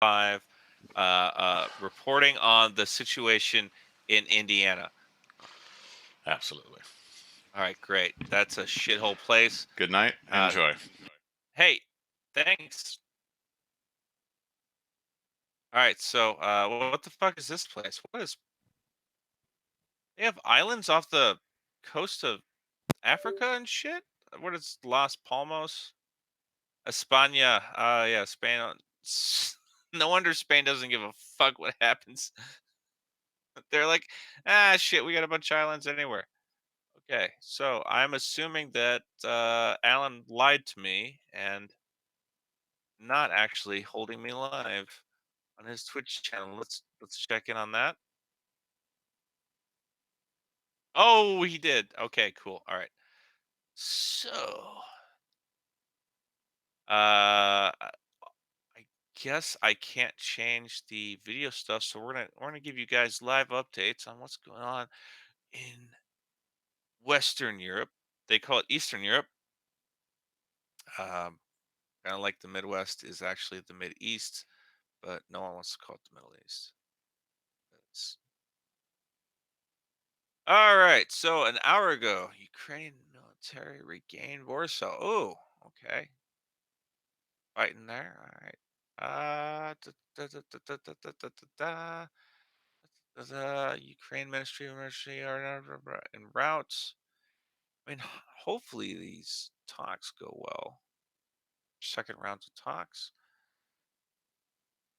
5, reporting on the situation in Indiana. Absolutely. All right, great. That's a shithole place. Good night. Uh, Enjoy. hey, thanks. All right, so what the fuck is this place? What is they have islands off the coast of Africa and shit? What is Las Palmos? España. Yeah, Spain. No wonder Spain doesn't give a fuck what happens. They're like, ah, shit, we got a bunch of islands anywhere. Okay, so I'm assuming that Alan lied to me and not actually holding me live on his Twitch channel. Let's check in on that. Oh, he did. Okay, cool. All right. So, I I guess I can't change the video stuff, so we're gonna give you guys live updates on what's going on in Western Europe. They call it Eastern Europe. Um, kind of like the Midwest is actually the Mid East, but no one wants to call it the Middle East. It's- All right. So an hour ago, Ukrainian military regained Warsaw. Oh, okay. Fighting there. All right. Ukraine Ministry are en route. I mean, hopefully these talks go well. Second round of talks.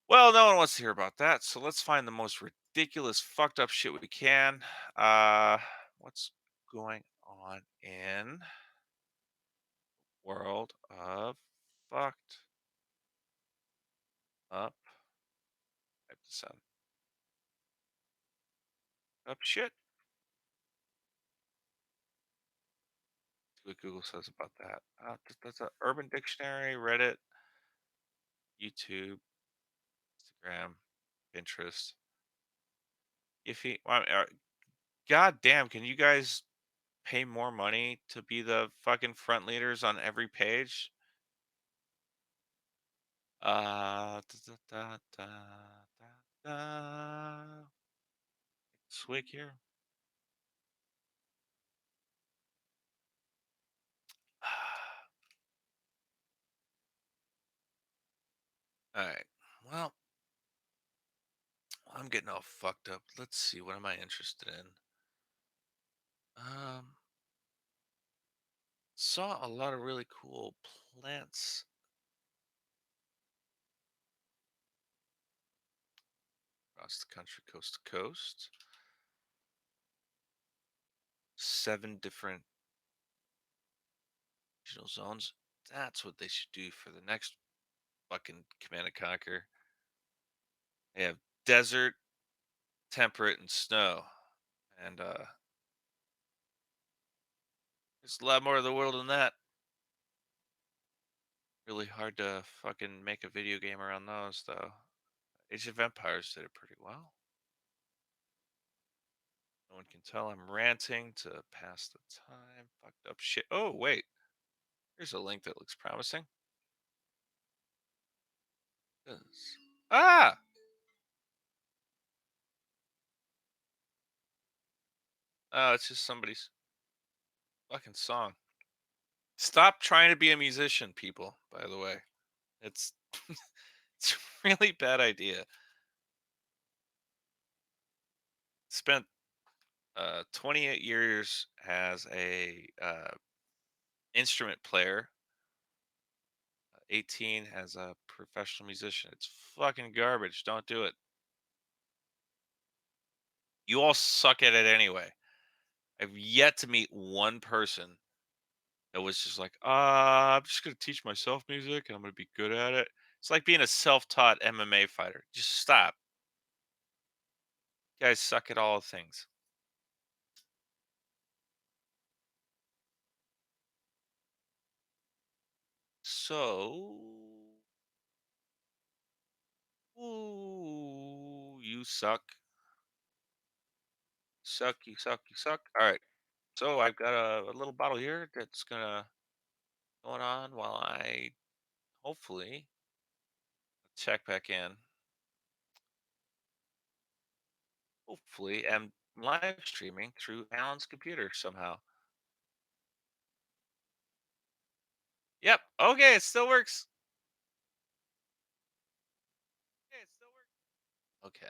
Well, no one wants to hear about that, so let's find the most ridiculous, fucked up shit we can. Uh, what's going on in world of fucked up? Type this in. Up shit. See what Google says about that. That's a Urban Dictionary, Reddit, YouTube, Instagram, Pinterest. If he, well, God damn, can you guys pay more money to be the fucking front leaders on every page? Da, da, da, da, da. Swig here. All right. Well, I'm getting all fucked up. Let's see. What am I interested in? Um, saw a lot of really cool plants across the country, coast to coast. 7 different regional zones. That's what they should do for the next fucking Command and Conquer. They have desert, temperate, and snow. And there's a lot more of the world than that. Really hard to fucking make a video game around those, though. Age of Empires did it pretty well. No one can tell I'm ranting to pass the time. Fucked up shit. Oh, wait. Here's a link that looks promising. Yes. Ah! Oh, it's just somebody's fucking song. Stop trying to be a musician, people, by the way. It's it's a really bad idea. Spent 28 years as a instrument player, 18 as a professional musician. It's fucking garbage. Don't do it. You all suck at it anyway. I've yet to meet one person that was just like, I'm just gonna teach myself music and I'm gonna be good at it. It's like being a self-taught MMA fighter. Just stop. You guys suck at all things. So, ooh, you suck. Suck, you suck, you suck. All right. So I've got a little bottle here that's gonna going on while I hopefully check back in. hopefully am live streaming through Alan's computer somehow. Yep. Okay, it still works. Okay.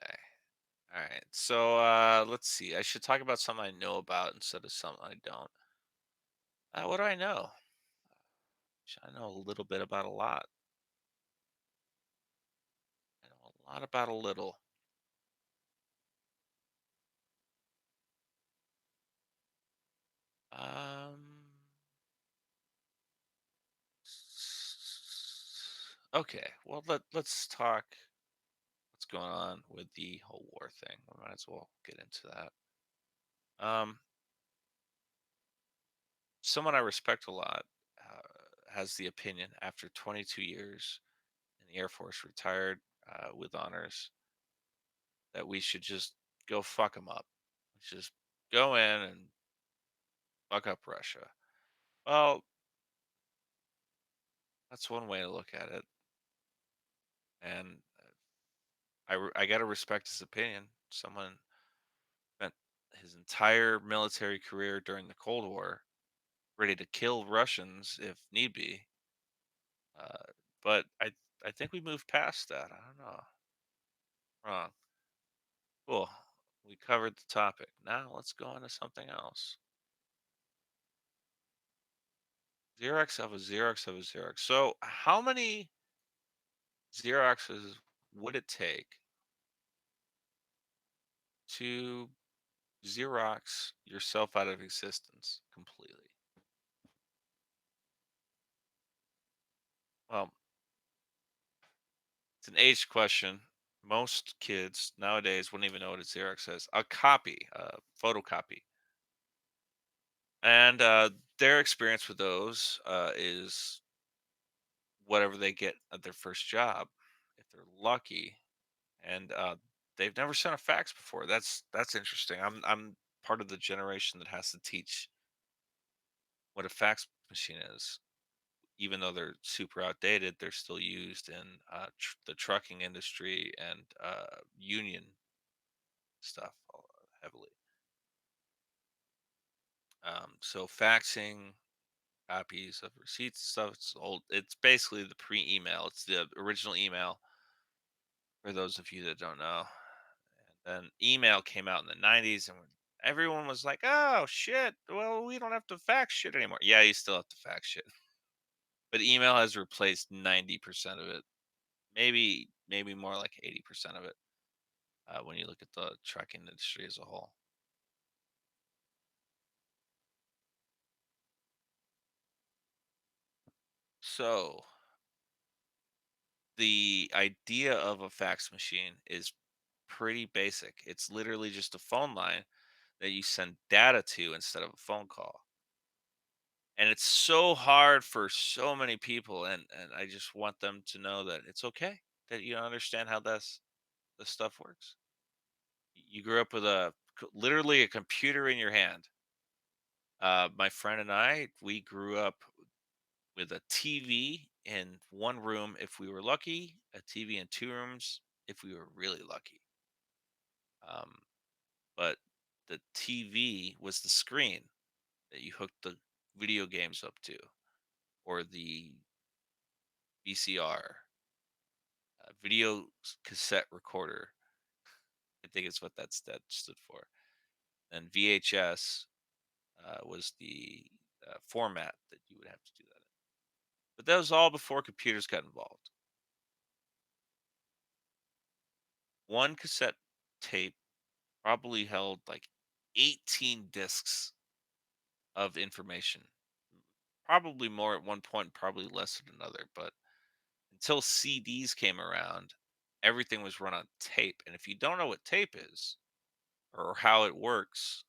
All right. So let's see. I should talk about something I know about instead of something I don't. What do I know? I know a little bit about a lot. I know a lot about a little. Um. Okay. Well, let's talk. What's going on with the whole war thing? We might as well get into that. Um. Someone I respect a lot has the opinion after 22 years in the Air Force, retired with honors, that we should just go fuck them up. Just go in and fuck up Russia. Well, that's one way to look at it, and I gotta respect his opinion. Someone spent his entire military career during the Cold War ready to kill Russians if need be. Uh, but I think we moved past that. I don't know. Wrong. Cool. We covered the topic. Now let's go on to something else. Xerox of a Xerox of a Xerox. So, how many Xeroxes would it take to Xerox yourself out of existence completely? Well, it's an age question. Most kids nowadays wouldn't even know what a Xerox is. A copy, a photocopy. And their experience with those is whatever they get at their first job, if they're lucky. And they've never sent a fax before. That's interesting. I'm part of the generation that has to teach what a fax machine is. Even though they're super outdated, they're still used in the trucking industry and union stuff heavily. So faxing copies of receipts stuff. It's old. It's basically the pre-email. It's the original email for those of you that don't know. And then email came out in the 90s, and everyone was like, "Oh shit! Well, we don't have to fax shit anymore." Yeah, you still have to fax shit, but email has replaced 90% of it. Maybe more like 80% of it when you look at the trucking industry as a whole. So the idea of a fax machine is pretty basic. It's literally just a phone line that you send data to instead of a phone call. And it's so hard for so many people, and I just want them to know that it's okay, that you understand how this stuff works. You grew up with literally a computer in your hand. My friend and I, we grew up with a TV in one room if we were lucky, a TV in two rooms if we were really lucky. Um, but the TV was the screen that you hooked the video games up to, or the VCR, cassette recorder. I think it's what that stood for. And VHS was the format that you would have to do that in. But that was all before computers got involved. One cassette tape probably held like 18 discs of information. Probably more at one point, probably less at another. But until CDs came around, everything was run on tape. And if you don't know what tape is or how it works,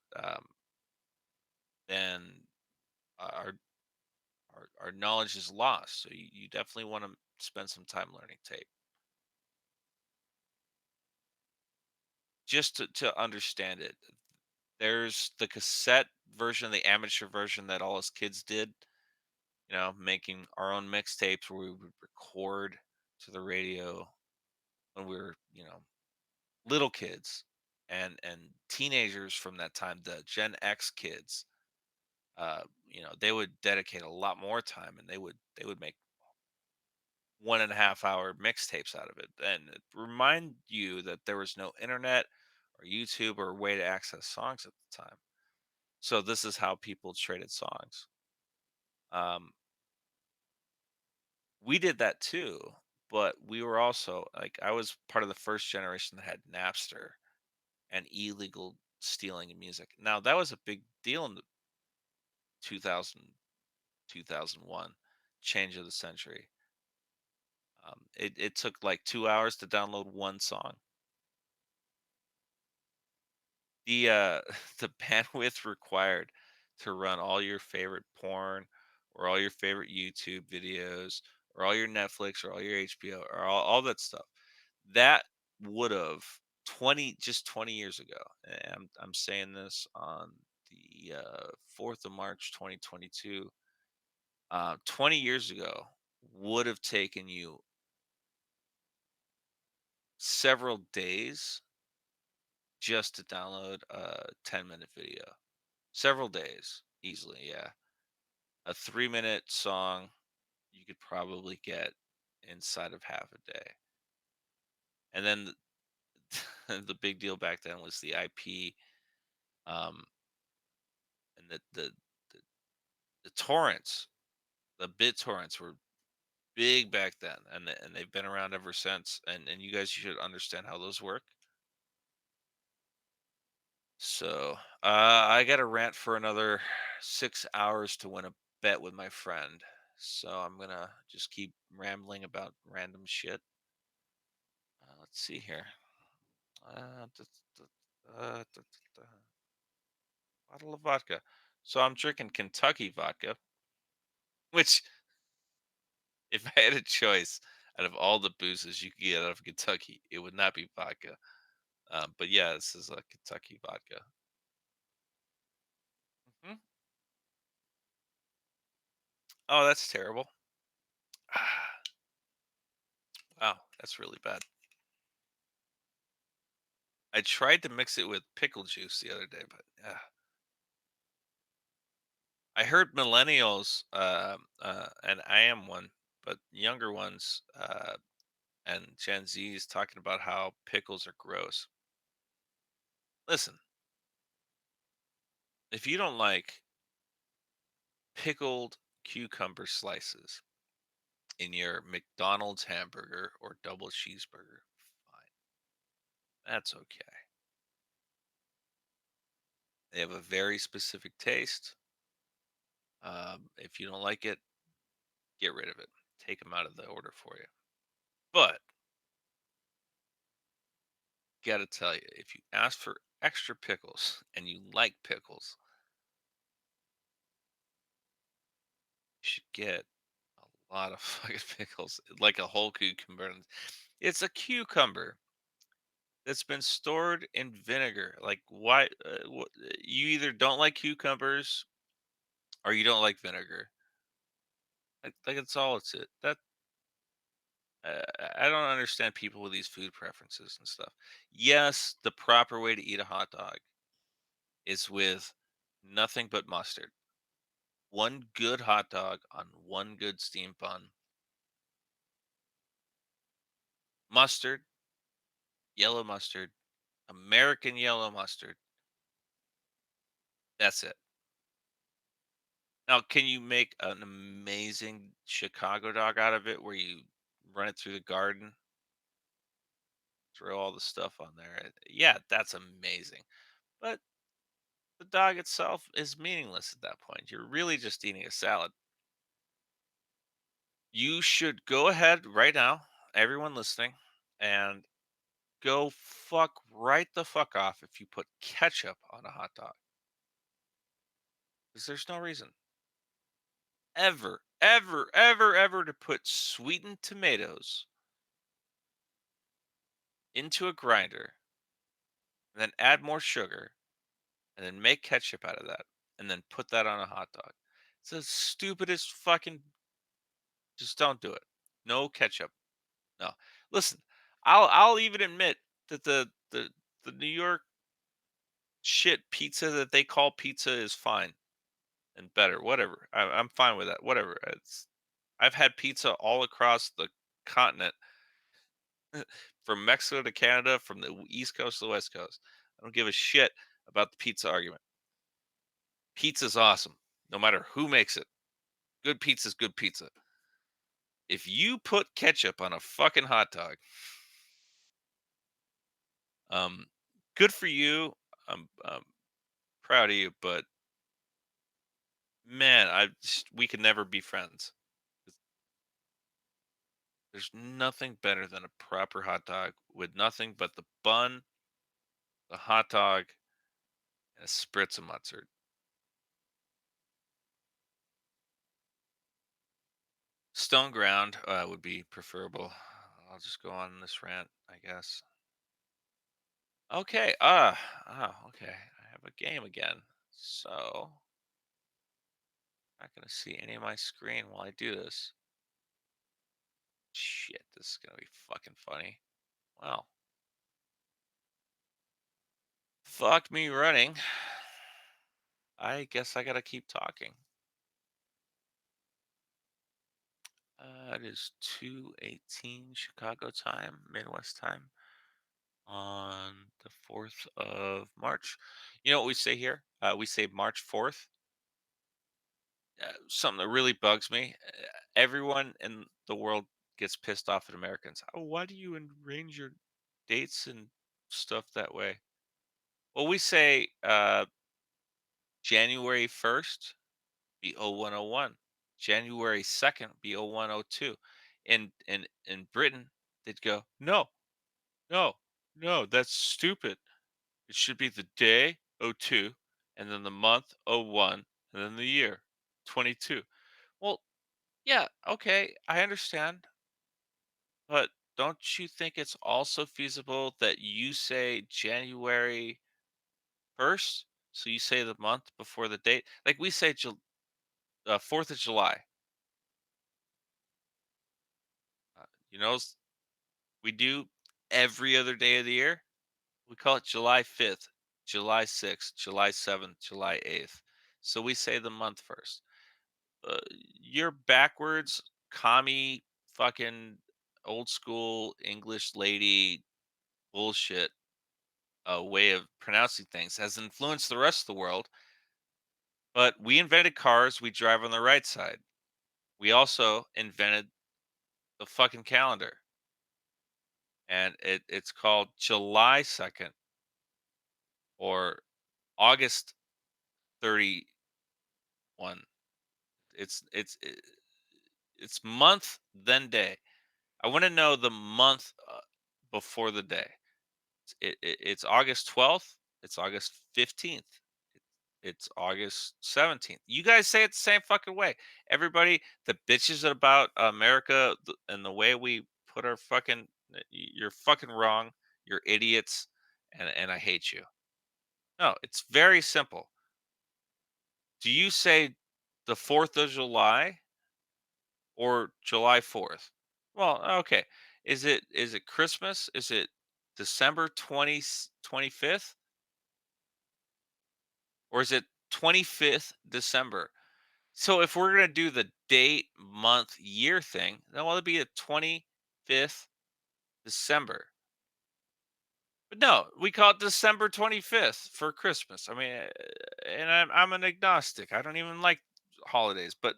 then our our knowledge is lost. So you definitely want to spend some time learning tape just to understand it. There's the cassette version, the amateur version that all us kids did. Making our own mixtapes where we would record to the radio when we were little kids, and teenagers from that time, the Gen X kids, they would dedicate a lot more time, and they would make 1.5 hour mixtapes out of it, and it remind you that there was no internet or YouTube or way to access songs at the time. So this is how people traded songs. Um, we did that too, but we were also like I was part of the first generation that had Napster and illegal stealing of music. Now that was a big deal in the 2000 2001 change of the century. It took like 2 hours to download one song. The the bandwidth required to run all your favorite porn or all your favorite YouTube videos or all your Netflix or all your HBO or all that stuff, that would have 20 years ago. And I'm saying this on the 4th of March 2022. 20 years ago would have taken you several days just to download a 10-minute video. Several days easily, yeah. A 3-minute song you could probably get inside of half a day. And then the big deal back then was the IP, um, and the, the torrents. The bit torrents were big back then, and they've been around ever since. And you guys should understand how those work. So I got a rant for another 6 hours to win a bet with my friend. So I'm gonna just keep rambling about random shit. Let's see here. Uh, d- d- d- d- Bottle of vodka. So I'm drinking Kentucky vodka, which, if I had a choice out of all the boozes you could get out of Kentucky, it would not be vodka. But yeah, this is a Kentucky vodka. Mhm. Oh, that's terrible. Wow, that's really bad. I tried to mix it with pickle juice the other day, but I heard millennials, and I am one, but younger ones, and Gen Z's talking about how pickles are gross. Listen, if you don't like pickled cucumber slices in your McDonald's hamburger or double cheeseburger, fine, that's okay. They have a very specific taste. If you don't like it, get rid of it. Take them out of the order for you. But gotta tell you, if you ask for extra pickles and you like pickles, you should get a lot of fucking pickles, like a whole cucumber. It's a cucumber that's been stored in vinegar. Like, why? You either don't like cucumbers or you don't like vinegar. Like it's all it's it. That I don't understand people with these food preferences and stuff. Yes, the proper way to eat a hot dog is with nothing but mustard. One good hot dog on one good steamed bun. Mustard, yellow mustard, American yellow mustard. That's it. Now, can you make an amazing Chicago dog out of it where you run it through the garden, throw all the stuff on there? Yeah, that's amazing. But the dog itself is meaningless at that point. You're really just eating a salad. You should go ahead right now, everyone listening, and go fuck right the fuck off if you put ketchup on a hot dog. Because there's no reason ever, ever, ever, ever to put sweetened tomatoes into a grinder and then add more sugar and then make ketchup out of that and then put that on a hot dog. It's the stupidest fucking. Just don't do it. No ketchup. No. Listen, I'll even admit that the New York shit pizza that they call pizza is fine and better. Whatever. I'm fine with that. Whatever. I've had pizza all across the continent, from Mexico to Canada, from the East Coast to the West Coast. I don't give a shit about the pizza argument. Pizza's awesome, no matter who makes it. Good pizza's good pizza. If you put ketchup on a fucking hot dog, um, good for you. I'm proud of you, but man, we could never be friends. There's nothing better than a proper hot dog with nothing but the bun, the hot dog, and a spritz of mustard. Stone ground would be preferable. I'll just go on this rant, I guess. Okay. Okay. I have a game again. So, not going to see any of my screen while I do this. Shit, this is going to be fucking funny. Well, fuck me running. I guess I got to keep talking. It is 2:18 Chicago time, Midwest time, on the 4th of March. You know what we say here? We say March 4th. Something that really bugs me. Everyone in the world gets pissed off at Americans. Oh, why do you arrange your dates and stuff that way? Well, we say January 1st be 0101, January 2nd be 0102. In Britain, they'd go, no, no, no, that's stupid. It should be the day, '02, and then the month, '01, and then the year, 22. Well, yeah, okay, I understand. But don't you think it's also feasible that you say January 1st? So you say the month before the date? Like we say 4th of July. You know, we do every other day of the year. We call it July 5th, July 6th, July 7th, July 8th. So we say the month first. You're backwards, commie, fucking old school English lady bullshit way of pronouncing things has influenced the rest of the world. But we invented cars, we drive on the right side. We also invented the fucking calendar, and it's called July 2nd or August 31. It's month then day. I want to know the month before the day. It's August 12th. It's August 15th. It's August 17th. You guys say it the same fucking way. Everybody that bitches about America and the way we put our fucking, you're fucking wrong. You're idiots, and I hate you. No, it's very simple. Do you say the 4th of July or July 4th? Well, okay. Is it Christmas? Is it December 25th? Or is it 25th December? So if we're gonna do the date, month, year thing, then will it be the 25th December? But no, we call it December 25th for Christmas. I mean, and I'm an agnostic. I don't even like holidays. But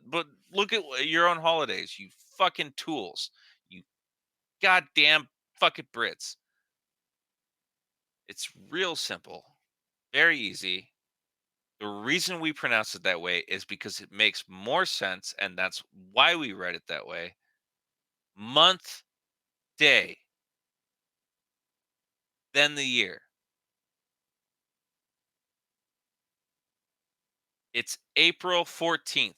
look at your own holidays, you fucking tools. You goddamn fucking Brits. It's real simple, very easy. The reason we pronounce it that way is because it makes more sense, and that's why we write it that way. Month, day, then the year. It's April 14th.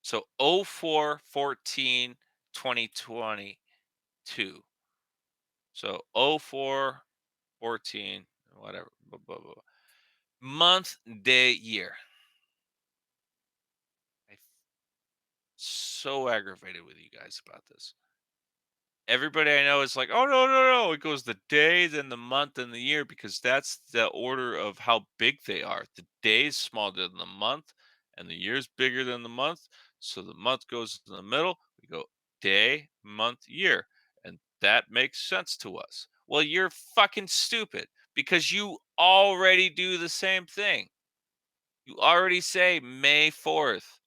So 04/14/2022. So 04/14, whatever. Blah, blah, blah. Month, day, year. I'm so aggravated with you guys about this. everybody I know is like, "Oh, no, no, no." It goes the day, then the month, and the year because that's the order of how big they are. The day is smaller than the month, and the year is bigger than the month. So the month goes in the middle. We go day, month, year. And that makes sense to us. Well, you're fucking stupid because you already do the same thing. You already say May 4th,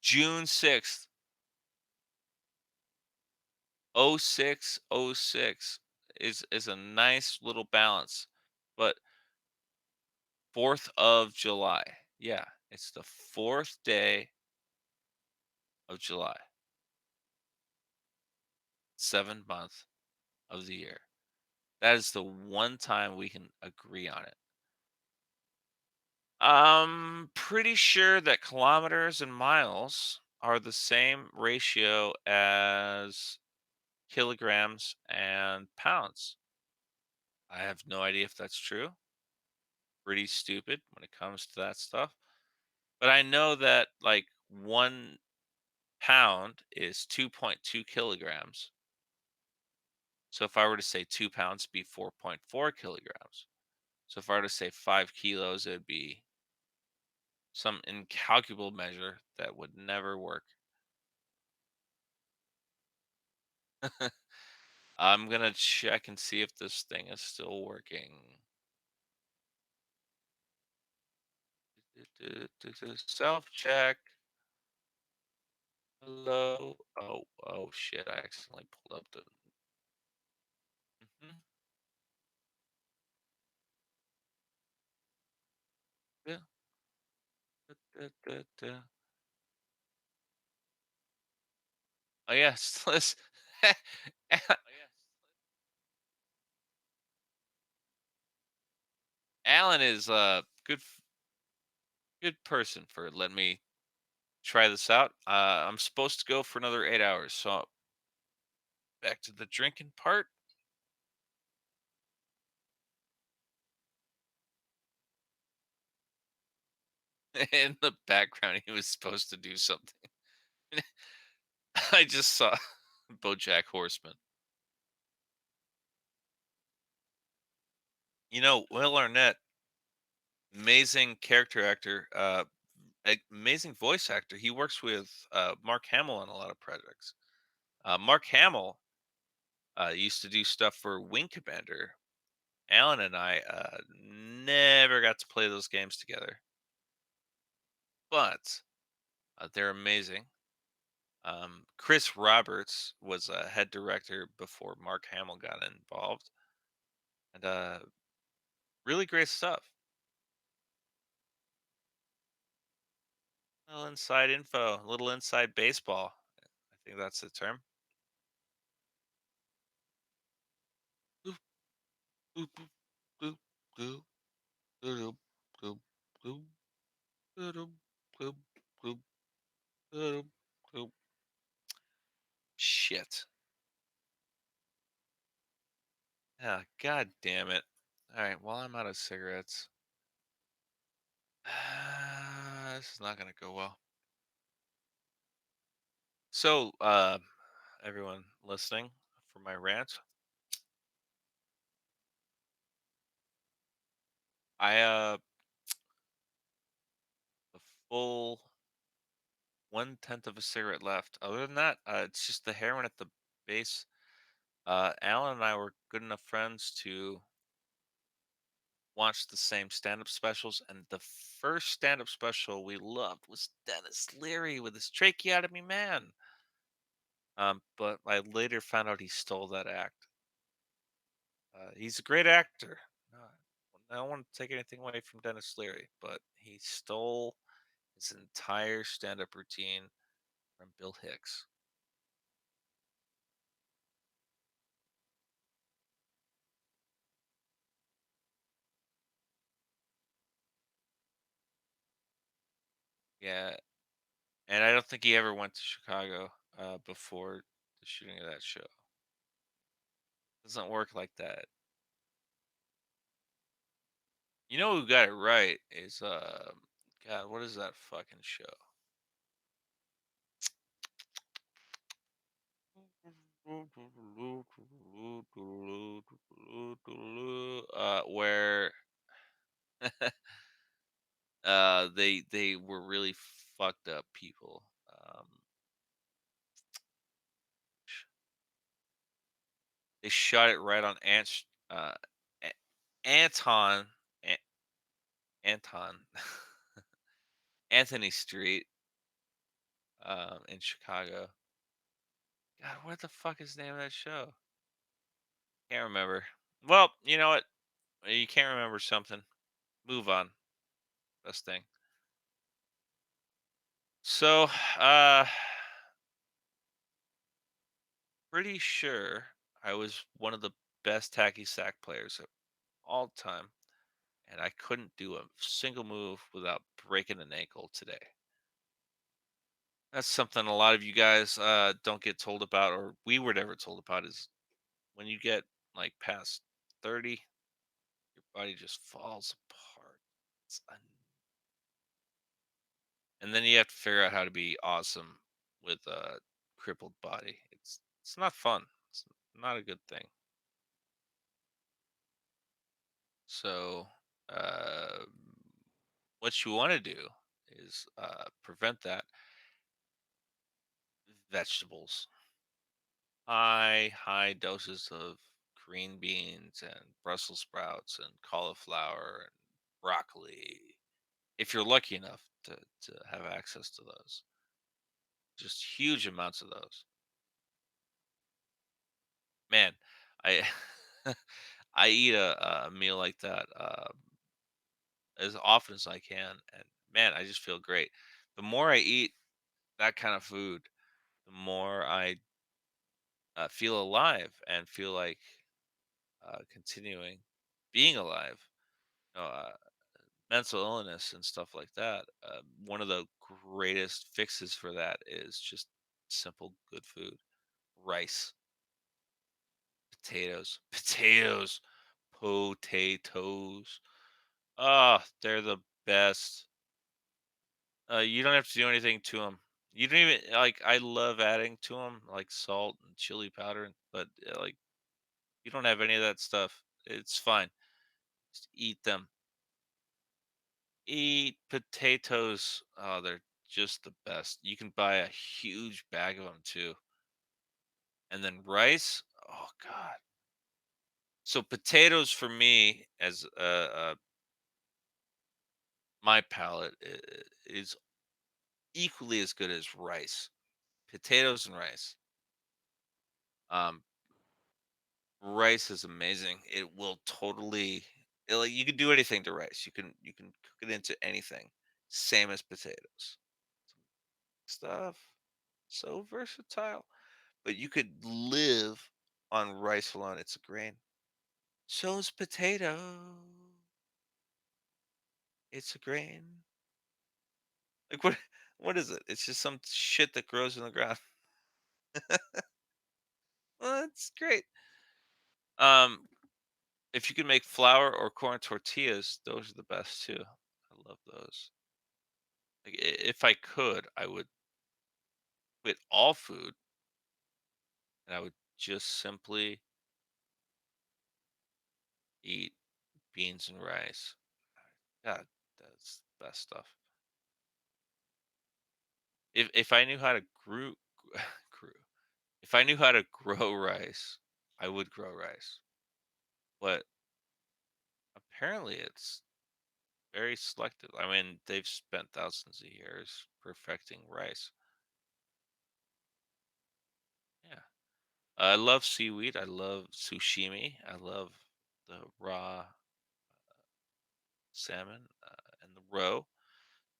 June 6th, 0606 is a nice little balance. But 4th of July. Yeah, it's the 4th day of July, 7th month of the year. That is the one time we can agree on it. I'm pretty sure that kilometers and miles are the same ratio as kilograms and pounds. I have no idea if that's true. Pretty stupid when it comes to that stuff. But I know that like 1 pound is 2.2 kilograms. So if I were to say 2 pounds, it'd be 4.4 kilograms. So if I were to say 5 kilos, it'd be some incalculable measure that would never work. I'm gonna check and see if this thing is still working. Self check. Hello. Oh shit! I accidentally pulled up the. Mhm. Yeah. Da. Oh yes, let's. Alan is a good person for letting me try this out. I'm supposed to go for another 8 hours, so back to the drinking part. In the background, he was supposed to do something. I just saw BoJack Horseman. Will Arnett, amazing character actor, amazing voice actor. He works with Mark Hamill on a lot of projects. Mark Hamill used to do stuff for Wing Commander. Alan and I never got to play those games together, but they're amazing. Chris Roberts was a head director before Mark Hamill got involved, and really great stuff. Little inside info, little inside baseball. I think that's the term. Boop, boop, boop, boop, boop, boop, boop, boop, boop, boop, boop, boop, boop. Shit. Yeah, god damn it. All right, well, I'm out of cigarettes. This is not going to go well. So, everyone listening for my rant, I a full 1/10 of a cigarette left. Other than that, it's just the heroin at the base. Alan and I were good enough friends to watch the same stand-up specials, and the first stand-up special we loved was Dennis Leary with his tracheotomy man. But I later found out he stole that act. He's a great actor. Uh, I don't want to take anything away from Dennis Leary, but he stole his entire stand-up routine from Bill Hicks. Yeah, and I don't think he ever went to Chicago before the shooting of that show. Doesn't work like that. You know who got it right is God, what is that fucking show? They were really fucked up people. They shot it right on A- Anton A- Anton Anthony Street in Chicago. God, what the fuck is the name of that show? Can't remember. Well, you know what? You can't remember something. Move on. Best thing. So, uh, pretty sure I was one of the best tacky sack players of all time, and I couldn't do a single move without breaking an ankle today. That's something a lot of you guys don't get told about, or we were never told about, is when you get like past 30, your body just falls apart. It's and then you have to figure out how to be awesome with a crippled body. It's not fun. It's not a good thing. So, uh, what you want to do is prevent that. Vegetables, high doses of green beans and Brussels sprouts and cauliflower and broccoli. If you're lucky enough to have access to those, just huge amounts of those. Man, I I eat a meal like that as often as I can, and man, I just feel great. The more I eat that kind of food, the more I feel alive and feel like continuing being alive. Mental illness and stuff like that. One of the greatest fixes for that is just simple good food. Rice, potatoes, potatoes. Ah, they're the best. You don't have to do anything to them. You don't even like. I love adding to them like salt and chili powder, but like you don't have any of that stuff. It's fine. Just eat them. Eat potatoes. Oh, they're just the best. You can buy a huge bag of them too. And then rice. Oh God. So potatoes for me, as my palate, is equally as good as rice. Potatoes and rice. Um, Rice is amazing. It will totally. Like you can do anything to rice. You can cook it into anything. Same as potatoes. Stuff. So versatile. But you could live on rice alone. It's a grain. So's potato. It's a grain. Like what? What is it? It's just some shit that grows in the ground. Well, that's great. Um, if you can make flour or corn tortillas, those are the best too. I love those. Like if I could, I would quit all food and I would just simply eat beans and rice. God, that's the best stuff. If I knew how to grew if I knew how to grow rice, I would grow rice. But apparently it's very selective. I mean, they've spent thousands of years perfecting rice. Yeah. I love seaweed. I love sushimi. I love the raw salmon and the roe.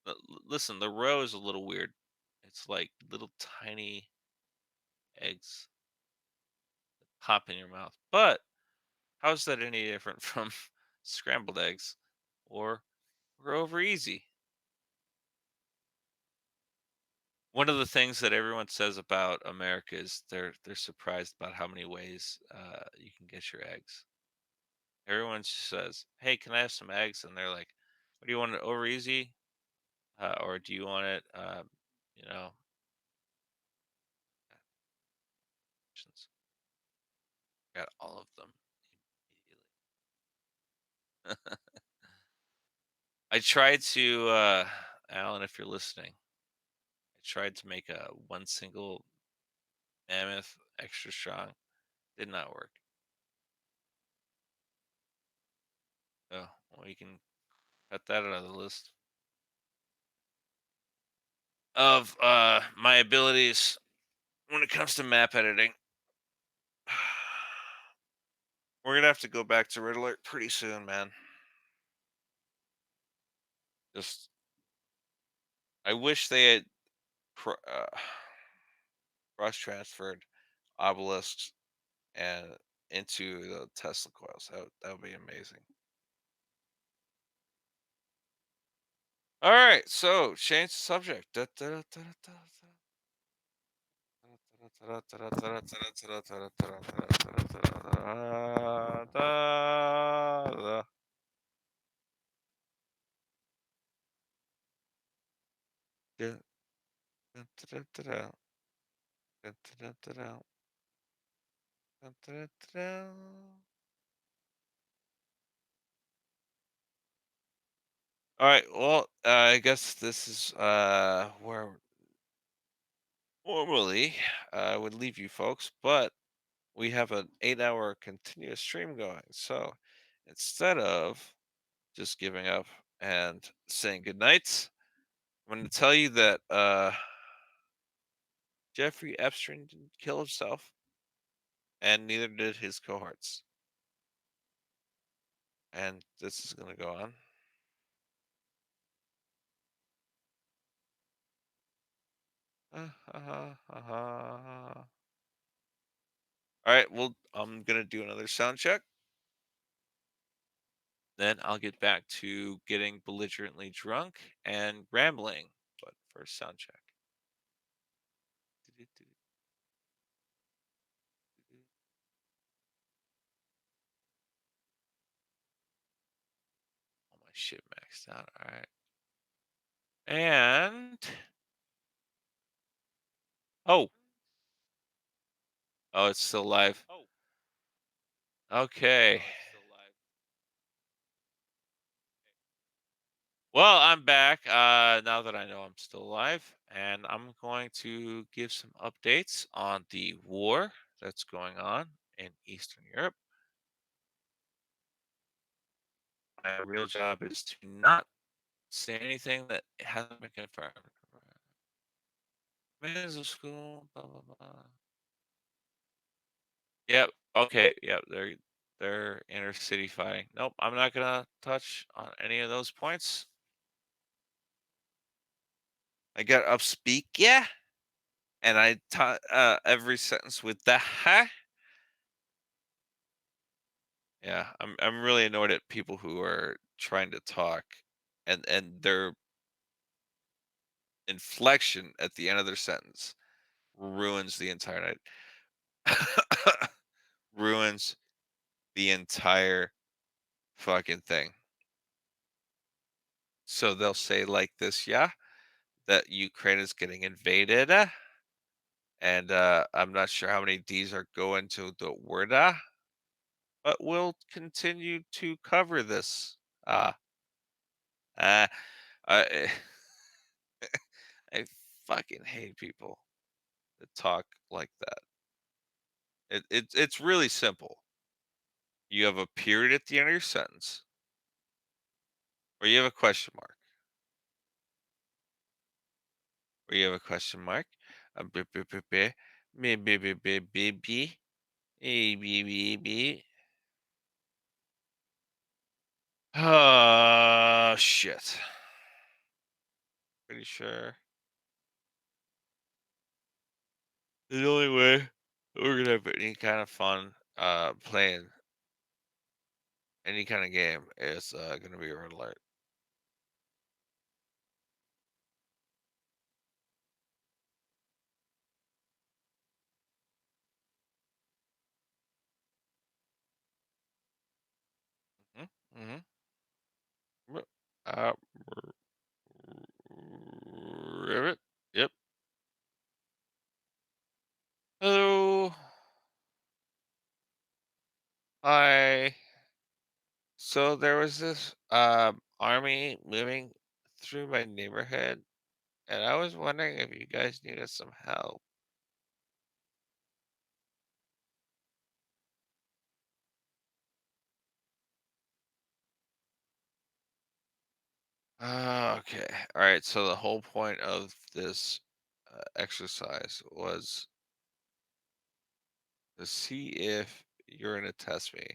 But listen, the roe is a little weird. It's like little tiny eggs pop in your mouth. But how is that any different from scrambled eggs or over easy? One of the things that everyone says about America is they're surprised about how many ways you can get your eggs. Everyone just says, "Hey, can I have some eggs?" And they're like, "What do you want it over easy, or do you want it, you know?" Options. Got all of them immediately. I tried to, Alan, if you're listening, I tried to make a one single mammoth extra strong. Did not work. Oh, well, you can cut that out of the list of my abilities when it comes to map editing. We're gonna have to go back to red alert pretty soon, man. Just, I wish they had cross transferred obelisks and into the Tesla coils. That would be amazing. All right, so change the subject. All right, well, I guess this is where normally I would leave you folks, but we have an 8 hour continuous stream going. So instead of just giving up and saying goodnight, I'm going to tell you that Jeffrey Epstein didn't kill himself, and neither did his cohorts. And this is going to go on. All right, well, I'm going to do another sound check. Then I'll get back to getting belligerently drunk and rambling. But first, sound check. All my shit maxed out. All right. And oh, oh, it's still live. Okay. Well, I'm back. Now that I know I'm still alive, and I'm going to give some updates on the war that's going on in Eastern Europe. My real job is to not say anything that hasn't been confirmed. Men's of school, blah blah blah. Yep. Okay. Yep. They're inner city fighting. Nope. I'm not gonna touch on any of those points. I got up speak, yeah, and I taught every sentence with the ha. Yeah, I'm really annoyed at people who are trying to talk, and their inflection at the end of their sentence ruins the entire night. Ruins the entire fucking thing. So they'll say like this, yeah, that Ukraine is getting invaded, and I'm not sure how many D's are going to the word, but we'll continue to cover this. Uh, uh, I, I fucking hate people that talk like that. It's really simple. You have a period at the end of your sentence, or you have a question mark, or you have a question mark. B- b- b- b- b- b- b- b- b- b- a- b- b- b- Oh shit! Pretty sure the only way we're gonna have any kind of fun playing any kind of game is gonna be a red alert. Mm-hmm. Uh, Ribbit. Yep. Hello. Hi. So there was this army moving through my neighborhood, and I was wondering if you guys needed some help. Okay. All right. So the whole point of this exercise was to see if you're going to test me.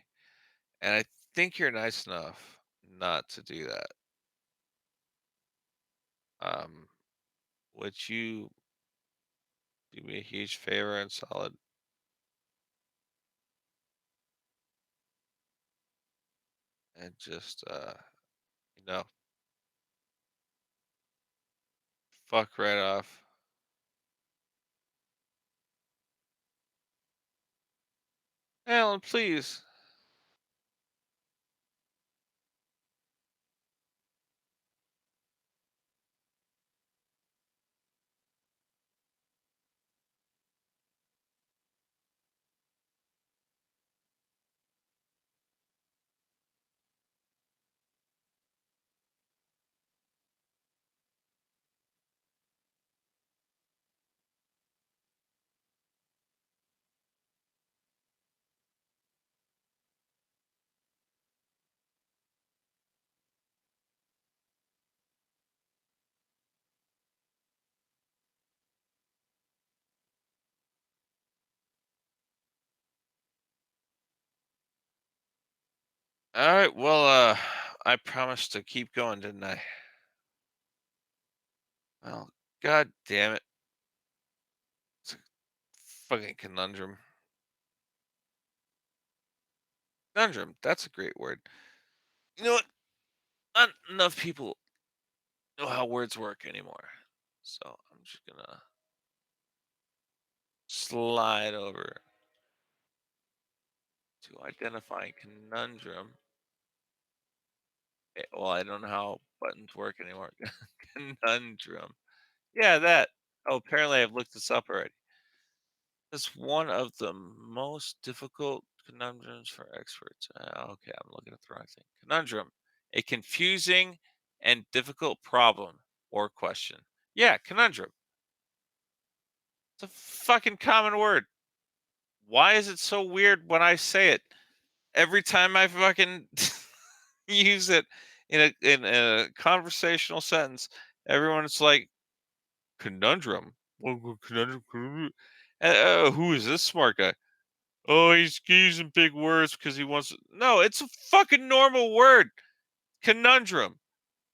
And I think you're nice enough not to do that. Um, would you do me a huge favor and solid and just, you know, fuck right off? Alan, please. All right. Well, I promised to keep going, didn't I? Well, god damn it. It's a fucking conundrum. Conundrum. That's a great word. You know what? Not enough people know how words work anymore. So I'm just gonna slide over to identifying conundrum. Well, I don't know how buttons work anymore. Conundrum. Yeah, that. Oh, apparently I've looked this up already. It's one of the most difficult conundrums for experts. Okay, I'm looking at the wrong thing. Conundrum, a confusing and difficult problem or question. Yeah, conundrum. It's a fucking common word. Why is it so weird when I say it? Every time I fucking use it in a conversational sentence, everyone's like conundrum. Conundrum. Who is this smart guy? Oh, he's using big words because he wants. No, it's a fucking normal word. Conundrum.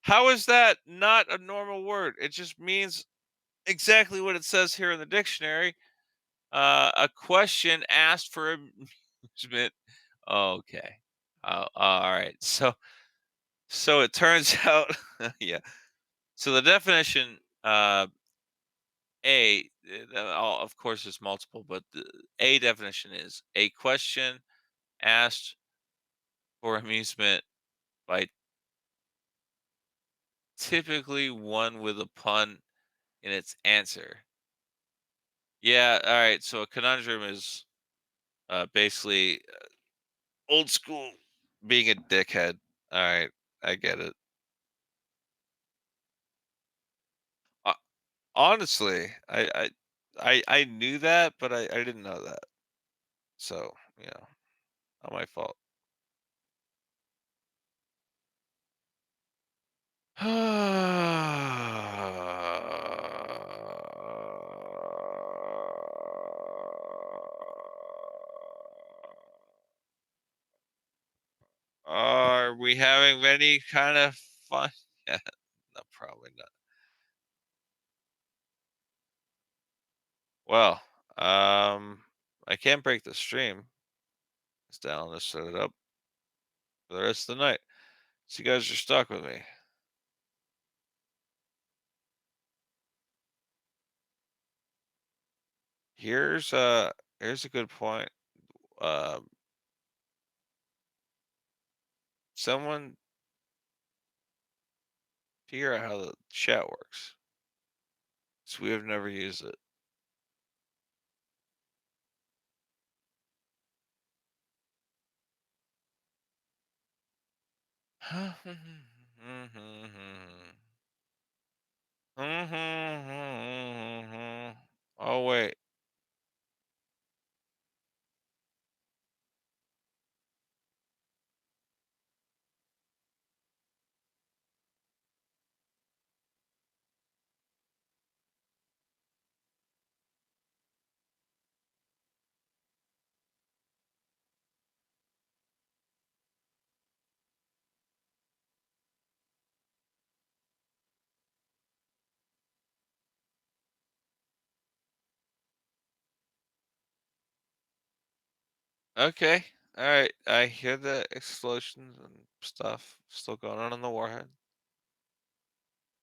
How is that not a normal word? It just means exactly what it says here in the dictionary. A question asked for amusement. Okay. All right. So it turns out, yeah. So the definition, of course, is multiple, but the A definition is a question asked for amusement by typically one with a pun in its answer. Yeah. All right. So a conundrum is basically old school being a dickhead. All right. I get it. Uh, Honestly, I knew that, but I didn't know that. So, not my fault. Are we having any kind of fun? Yeah, no, probably not. Well, I can't break the stream. It's down to set it up for the rest of the night. So you guys are stuck with me. Here's a here's a good point. Um, Someone figure out how the chat works. So we have never used it. Mhm. Oh wait. Okay. All right. I hear the explosions and stuff still going on in the warhead.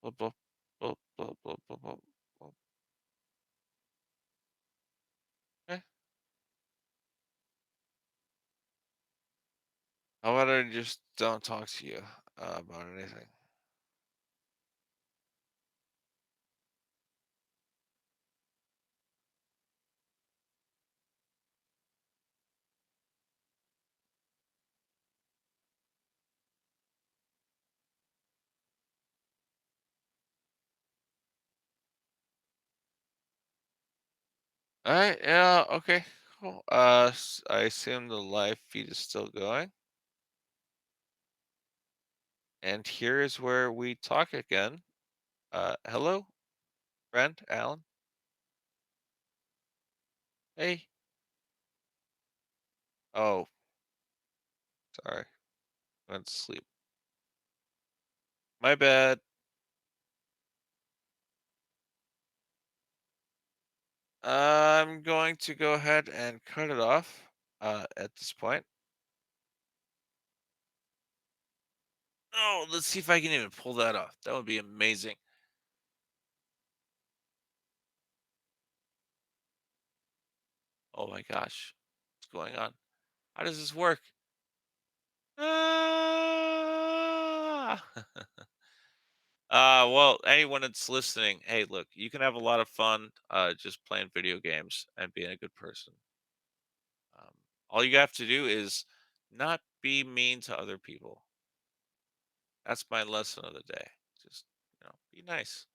Boop, boop, boop, boop, boop, boop, boop, boop. Okay. How about I just don't talk to you about anything? All right. Yeah. Okay. Cool. I assume the live feed is still going, and here is where we talk again. Hello, friend Alan. Hey. Oh, sorry. Went to sleep. My bad. I'm going to go ahead and cut it off at this point. Oh, let's see if I can even pull that off. That would be amazing. Oh my gosh. What's going on? How does this work? Ah! well, anyone that's listening, hey, look, you can have a lot of fun just playing video games and being a good person. Um, all you have to do is not be mean to other people. That's my lesson of the day. Just, be nice.